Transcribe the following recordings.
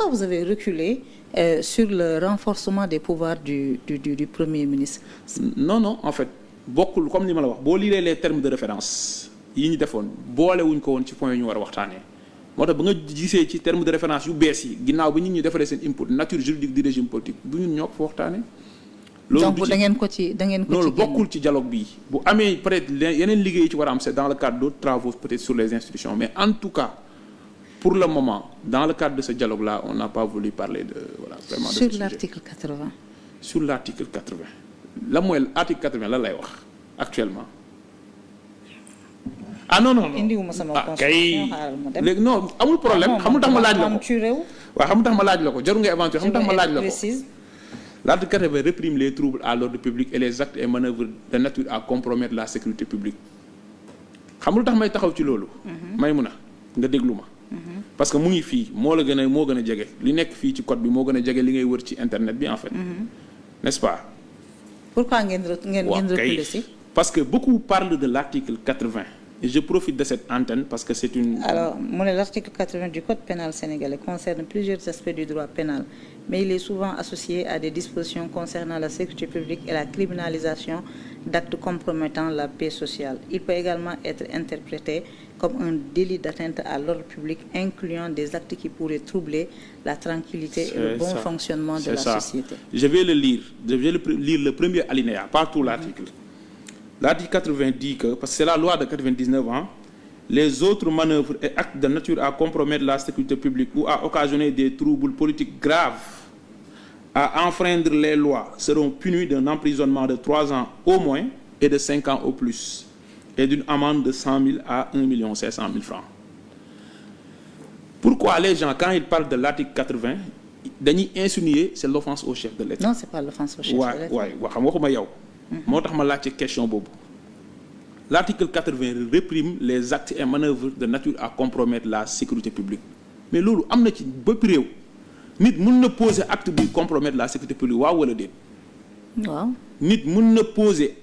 pourquoi vous avez reculé sur le renforcement des pouvoirs du Premier ministre? Non en fait bokkul comme ni ma la wax boo liiree les termes de référence yi ñu defoon boole wuñ ko woon ci point yu ñu war a waxtaanee moo tax ba nga gisee ci terme de référence yu bees yi ginnaaw bi nit ñi defaree seen input nature juridique du régime politique du ñun ñoo ko fa waxtaanee. donc da ngeen ko ci loolu bokkul ci dialogue bi bu amee peut-être yeneen liggéey ci war a am c'est dans le cadre d'autres travaux peut-être sur les institutions mais en tout cas pour le moment dans le cadre de ce dialogue-là on n'a pas voulu parler de vraiment de sur l'article 80. sur l'article 80 la mooy article 80 lan lay wax actuellement. non indiwuma sama constitution xaaral ma dem léegi non amul problème xamul tax ma laaj la ko waaw xamul tax ma laaj la ko jarul nga aventure xamul tax ma laaj la ko. L'article 80 réprime les troubles à l'ordre public et les actes et manœuvres de nature à compromettre la sécurité publique xam lu tax may taxaw ci loolu. may mun a nga déglu ma. parce que mu ngi fii moo gën a jege li nekk fii ci code bi moo gën a jege li ngay wër ci internet bi en fait. n'est-ce pas. pourquoi ngeen reculer si. parce que beaucoup parlent de l'article 80 et je profite de cette antenne parce que c'est une. alors mu ne l'article 80 du code pénal sénégalais concerne plusieurs aspects du droit pénal mais il est souvent associé à des dispositions concernant la sécurité publique et la criminalisation d'actes compromettant la paix sociale. Il peut également être interprété comme un délit d'atteinte à l'ordre public incluant des actes qui pourraient troubler la tranquillité et le bon fonctionnement de la société. Je vais lire le premier alinéa, pas tout l'article. L'article 80 dit que, parce que c'est la loi de 99 ans, les autres manœuvres et actes de nature à compromettre la sécurité publique ou à occasionner des troubles politiques graves, à enfreindre les lois, seront punis d'un emprisonnement de 3 ans au moins et de 5 ans au plus, et d'une amende de 100 000 à 1 500 000 francs. Pourquoi les gens, quand ils parlent de l'article 80, dañuy insinuer c'est l'offense au chef de l'État? Non, c'est pas l'offense au chef de l'État. Ouais, xam waxuma yow. moo tax ma laaj ci question boobu. L'article 80 réprime les actes et manœuvres de nature à compromettre la sécurité publique mais loolu am na ci bépp réew nit mun na poser acte buy compromettre la sécurité publique waaw wala déet. waaw nit mun na poser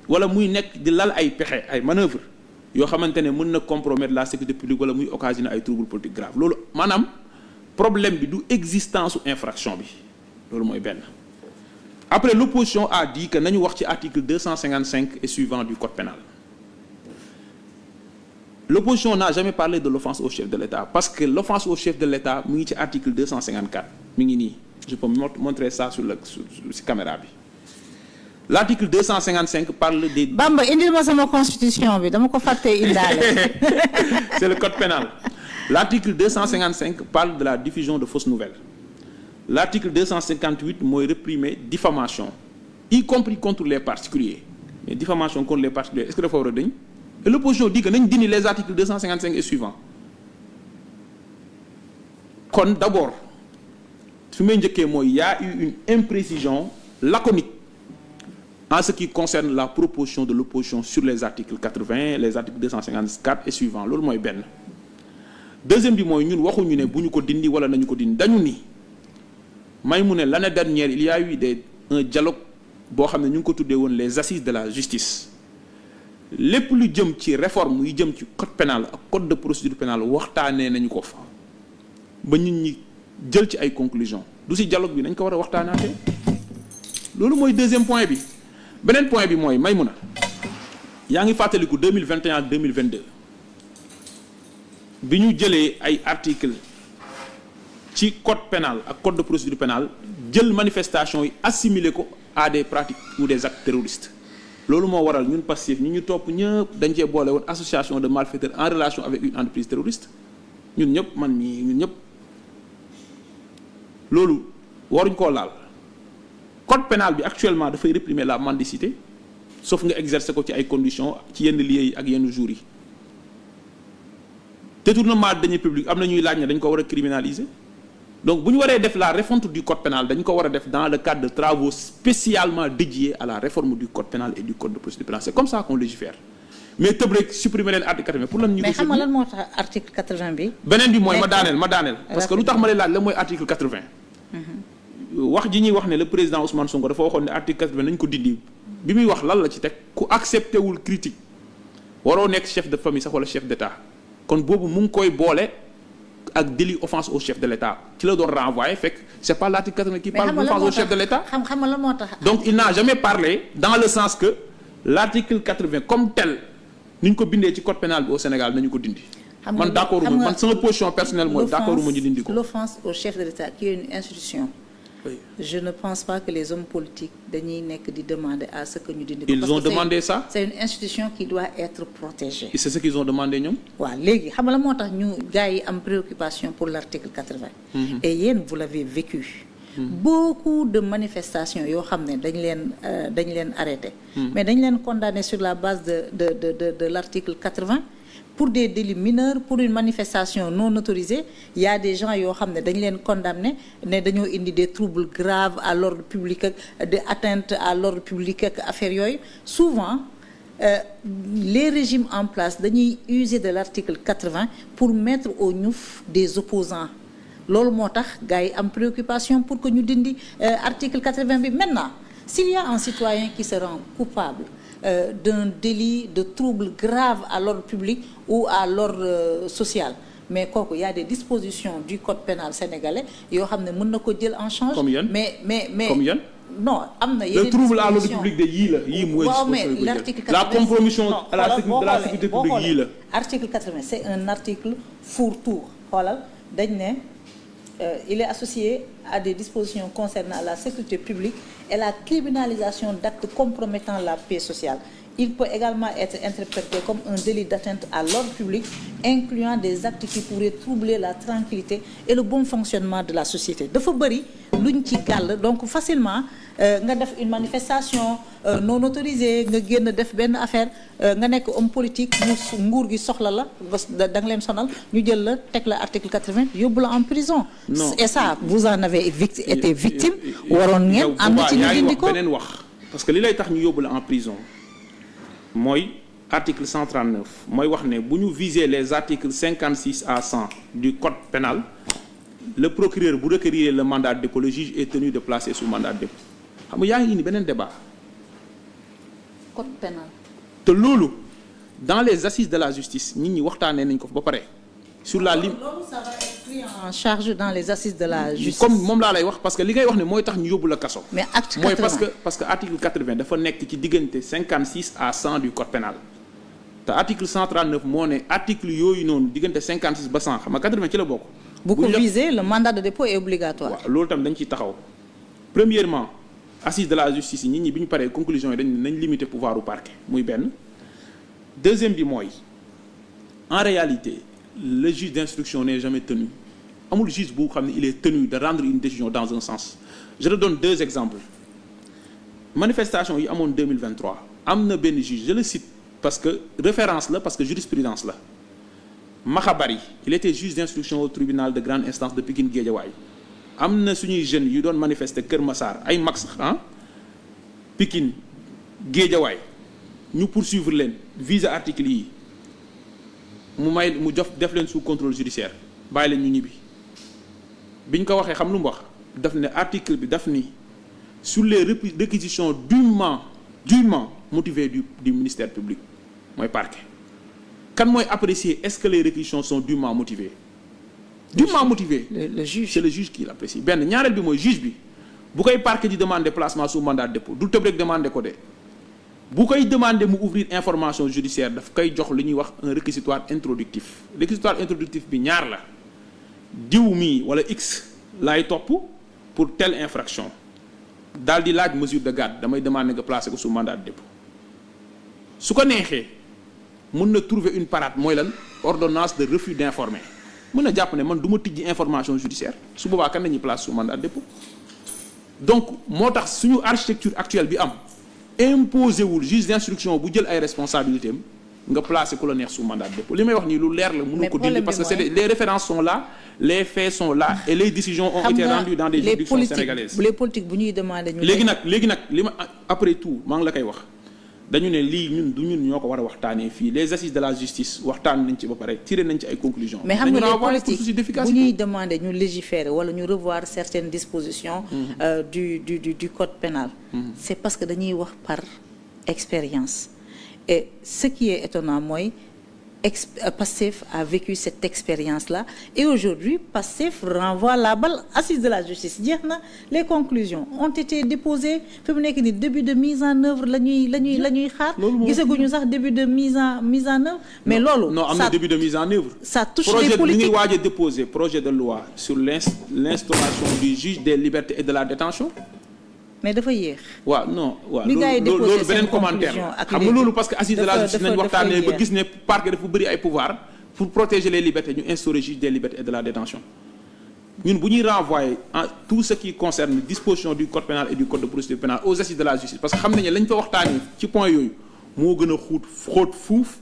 wala muy nekk di lal ay pexe ay manœuvres yoo xamante ne mun na compromettre la sécurité publique wala muy occasionner ay troubles politiques graves loolu maanaam problème bi du existence su infraction bi loolu mooy benn. Après l'opposition a dit que nañu wax ci article 255 et suivant du code pénal. L'opposition n'a jamais parlé de l'offense au chef de l'État parce que l'offense au chef de l'État mu ngi ci article 254 mi ngi nii je peux montrer ça sur caméra bi. L'article 255 parle des. Bamba indil ma sama constitution bi dama ko fàttee indaale. C'est le code pénal. L'article 255 parle de la diffusion de fausses nouvelles. L'article 258 mooy réprimer diffamation y compris contre les particuliers mais diffamation contre les particuliers est-ce que dafa war a dañ et l'opposition dit que nañ dindi les articles 255 et suivants kon d'abord fi may njëkkee mooy y a eu une imprécision laconique en ce qui concerne la proposition de l'opposition sur les articles 80 les articles 254 et suivants loolu mooy benn. Deuxième bi mooy ñun waxuñu ne bu ñu ko dindi wala nañu ko dindi dañu ni may mu ne l'année dernière il y a eu un dialogue boo xam ne ñu ngi ko tuddee woon les assises de la justice lépp lu jëm ci réforme yu jëm ci code pénal ak code de procédure pénale waxtaanee nañu ko fa ba nit ñi jël ci ay conclusions du ci dialogue bi nañ ko war a waxtaanaatee loolu mooy deuxième point bi. beneen point bi mooy may mun a yaa ngi fàttaliku 2021 ak 2022 bi ñu jëlee ay articles ci code pénal ak code de procédure pénale jël manifestation yi assimiler ko à des pratiques ou des actes terroristes loolu moo waral ñun Pastef ñu topp ñëpp dañ cee boole woon association de malfaiteurs en relation avec une entreprise terroriste ñun ñëpp man mii ñun ñëpp loolu waruñ koo laal code pénal bi actuellement dafay réprimer la mendicité sauf nga exercer ko ci ay conditions ci yenn lieux yi ak yenn jours yi détournement de deniers publics am na ñuy laaj ne dañ ko war a criminaliser donc bu ñu waree def la refonte du code pénal dañ ko war a def dans le cadre de travaux spécialement dédiés à la réforme du code pénal et du code de procédure pénale c'est comme ça qu'on légifère mais tëb rek supprimer leen article 80 pour lan ñu. mais xam nga lan moo tax article 80 bi. beneen bi mooy ma daaneel parce que lu tax ma lay laaj la mooy article 80. wax ji ñuy wax ne le président Ousmane Sonko dafa waxoon ne article 80 nañ ko dindi bi muy wax lan la ci teg ku accepté wul critique waroo nekk chef de famille sax wala chef d'état kon boobu mu ngi koy boole ak délit offense au chef de l'État ci la doon renvoyer fekk c'est pas l'article 80 qui parle d'offense au chef de l'État. xam la moo tax. donc il n'a jamais parlé dans le sens que l'article 80 comme tel ni ñu ko bindee ci code pénal bi au Sénégal nañu ko dindi. man d'accord man sama position personnelle mooy d'accord ma ñu dindi ko. L'offense au chef de l'État qui est une institution. Oui. Je ne pense pas que les hommes politiques dañuy nekk di demander à ce que ñu dindi ko. Ils ont demandé ça. C'est une institution qui doit être protégée. Et c'est ce qu'ils ont demandé ñoom. waaw léegi xam nga la moo tax ñu gars yi am préoccupation pour l'article 80. Et yéen vous l'avez vécu. Beaucoup de manifestations yoo xam ne dañ leen arrêté. Mais dañ leen condamné sur la base de l'article 80. Pour des délits mineurs, pour une manifestation non autorisée, il y a des gens yoo xam ne dañ leen condamné ne dañoo indi des troubles graves à l'ordre public ak des atteintes à l'ordre public ak affaires yooyu. Souvent les régimes en place dañuy user de l'article 80 pour mettre au ñuf des opposants loolu moo tax gars yi am préoccupation pour que ñu dindi article 80 bi. Maintenant s'il y a un citoyen qui se rend coupable d'un délit de trouble grave à l'ordre public ou à l'ordre social, mais kooku y a des dispositions du code pénal sénégalais yoo xam ne mën na ko jël en charge. Comme yan mais comme yan. non am na yeneen le trouble à l'ordre public de yii la yii mooy. waaw mais l'article 80 la compromission à la sécurité publique yii la. article 80 c'est un article fourre-tout xoolal dañ ne il est associé à des dispositions concernant la sécurité publique et la criminalisation d'actes compromettant la paix sociale. Il peut également être interprété comme un délit d'atteinte à l'ordre public, incluant des actes qui pourraient troubler la tranquillité et le bon fonctionnement de la société. Dafa bëri luñ ci gàll donc facilement nga def une manifestation non autorisée nga génn def benn affaire nga nekk homme politique nguur gi soxla la da nga leen sonal ñu jël la teg la article 80 yóbbu la en prison. Non. Et ça vous en avez été victime. waroon ngeen ànd ci ñu dindi ko beneen wax parce que li lay tax ñu yóbbu la en prison mooy article 139 mooy wax ne bu ñu viser les articles 56 à 100 du code pénal le procureur bu requérir le mandat de dépôt le juge est tenu de placer sous mandat de dépôt xam nga yaa ngi indi beneen débat. code pénal. te loolu dans les assises de la justice nit ñi waxtaanee nañ ko ba pare sur la lim. loolu ça va être pris en charge dans les assises de la justice. comme moom laa lay wax parce que li ngay wax ne mooy tax ñu yóbbu la kaso. mais acte 80 mooy parce que article 80 dafa nekk ci diggante 56 à 100 du code pénal te article 139 moo ne article yooyu noonu diggante 56 ba 100 xam nga 80 ci la bokk. bu ko viser le mandat de dépôt est obligatoire. waaw loolu tam dañ ciy taxaw premièrement assise de la justice yi nit ñi bi ñu paree conclusion yi nañ limiter pouvoir du parquet muy benn. deuxième bi mooy en réalité le juge d'instruction n'est jamais tenu amul juge bu xam ne il est tenu de rendre une décision dans un sens. Je te donne deux exemples manifestation yi amoon 2023 am na benn juge je le cite parce que référence la parce que jurisprudence la Makhabari il était juge d'instruction au tribunal de grande instance de Pikine Guédiawaye am na suñuy jeunes yu doon manifester Kër Massar ay mag sax Pikine Guédiawaye ñu poursuivre leen visa article yi mu def leen sous contrôle judiciaire bàyyi leen ñu ñibbi biñ ko waxee xam lu mu wax daf ne article bi daf ni sur les réquisitions dûment motivées du ministère public mooy parquet kan mooy apprécier est-ce que les réquisitions sont dûment motivées dûment motivées le juge c'est le juge qui l'apprécie benn ñaareel bi mooy juge bi bu koy parquet di demander placement sous mandat de dépôt du tëb rek demander ko de bu koy demander mu ouvrir information judiciaire daf koy jox li ñuy wax un réquisitoire introductif bi ñaar la diw mii wala x laay topp pour telle infraction daal di laaj mesure de garde damay demander nga placer ko sous mandat de dépôt su ko neexee mën na trouver une parade mooy lan ordonnance de refus d'informer mën na jàpp ne man du ma tijji information judiciaire su boobaa kan nañuy place sous mandat de dépôt donc moo tax suñu architecture actuelle bi am imposé wul juge d'instruction bu jël ay responsabilités am nga placé ku la neex sous mandat de dépôt li may wax nii lu leer la mënu ko dindi parce que les références sont là les faits sont là et les décisions ont été rendues dans des juridictions sénégalaises. les politiques bu ñuy demander ñu léegi nag li ma après tout maa ngi la koy wax dañu ne lii ñun ñoo ko war a waxtaanee fii les assises de la justice waxtaan nañ ci ba pare tiré nañ ci ay conclusions. mais xam nga les politiques bu ñuy demander ñu légiférer wala ñu revoir certaines dispositions. du code pénal. C'est parce que dañuy wax par expérience. Et ce qui est étonnant mooy Pastef a vécu cette expérience-là et aujourd'hui Pastef renvoie la balle, assise de la justice jeex na, les conclusions ont été déposées fi mu nekk ni début de mise en œuvre la ñuy xaar gisaguñu sax début de mise en œuvre mais loolu non am na début de mise en œuvre ça touche les politiques. projet bi ñuy waaj a déposé projet de loi sur l'instauration du juge des libertés et de la détention. mais dafa yéex. waaw non waaw loolu beneen commentaire xam nga loolu parce que assise de la justice nañ waxtaanee ba gis ne parquet dafa bëri ay pouvoir pour protéger les libertés ñu instaurer juge des libertés et de la détention ñun bu ñuy renvoyer en tout ce qui concerne disposition du code pénal et du code de procédure pénale aux assises de la justice parce que xam nañ ne lañ fa waxtaanee ci point yooyu moo gën a xóot fuuf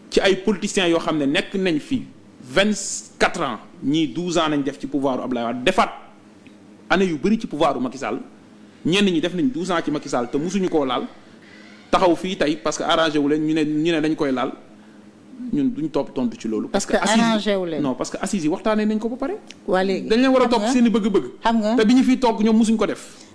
ci ay politiciens yoo xam ne nekk nañ fi 24 ans ñii 12 ans nañ def ci pouvoir Abdoulaye Wade defaat année yu bëri ci pouvoir Macky Sall ñenn ñi def nañ 12 ans ci Macky Sall te musuñu koo laal taxaw fii tey parce que arrangé wu leen ñu ne dañ koy laal ñun duñ topp tontu ci loolu. parce que arrangé wu leen non parce que assises yi waxtaanee nañ ko ba pare. waa léegi dañ leen war a topp seen i bëgg-bëgg. xam nga te bi ñu fiy toog ñoom musuñ ko def.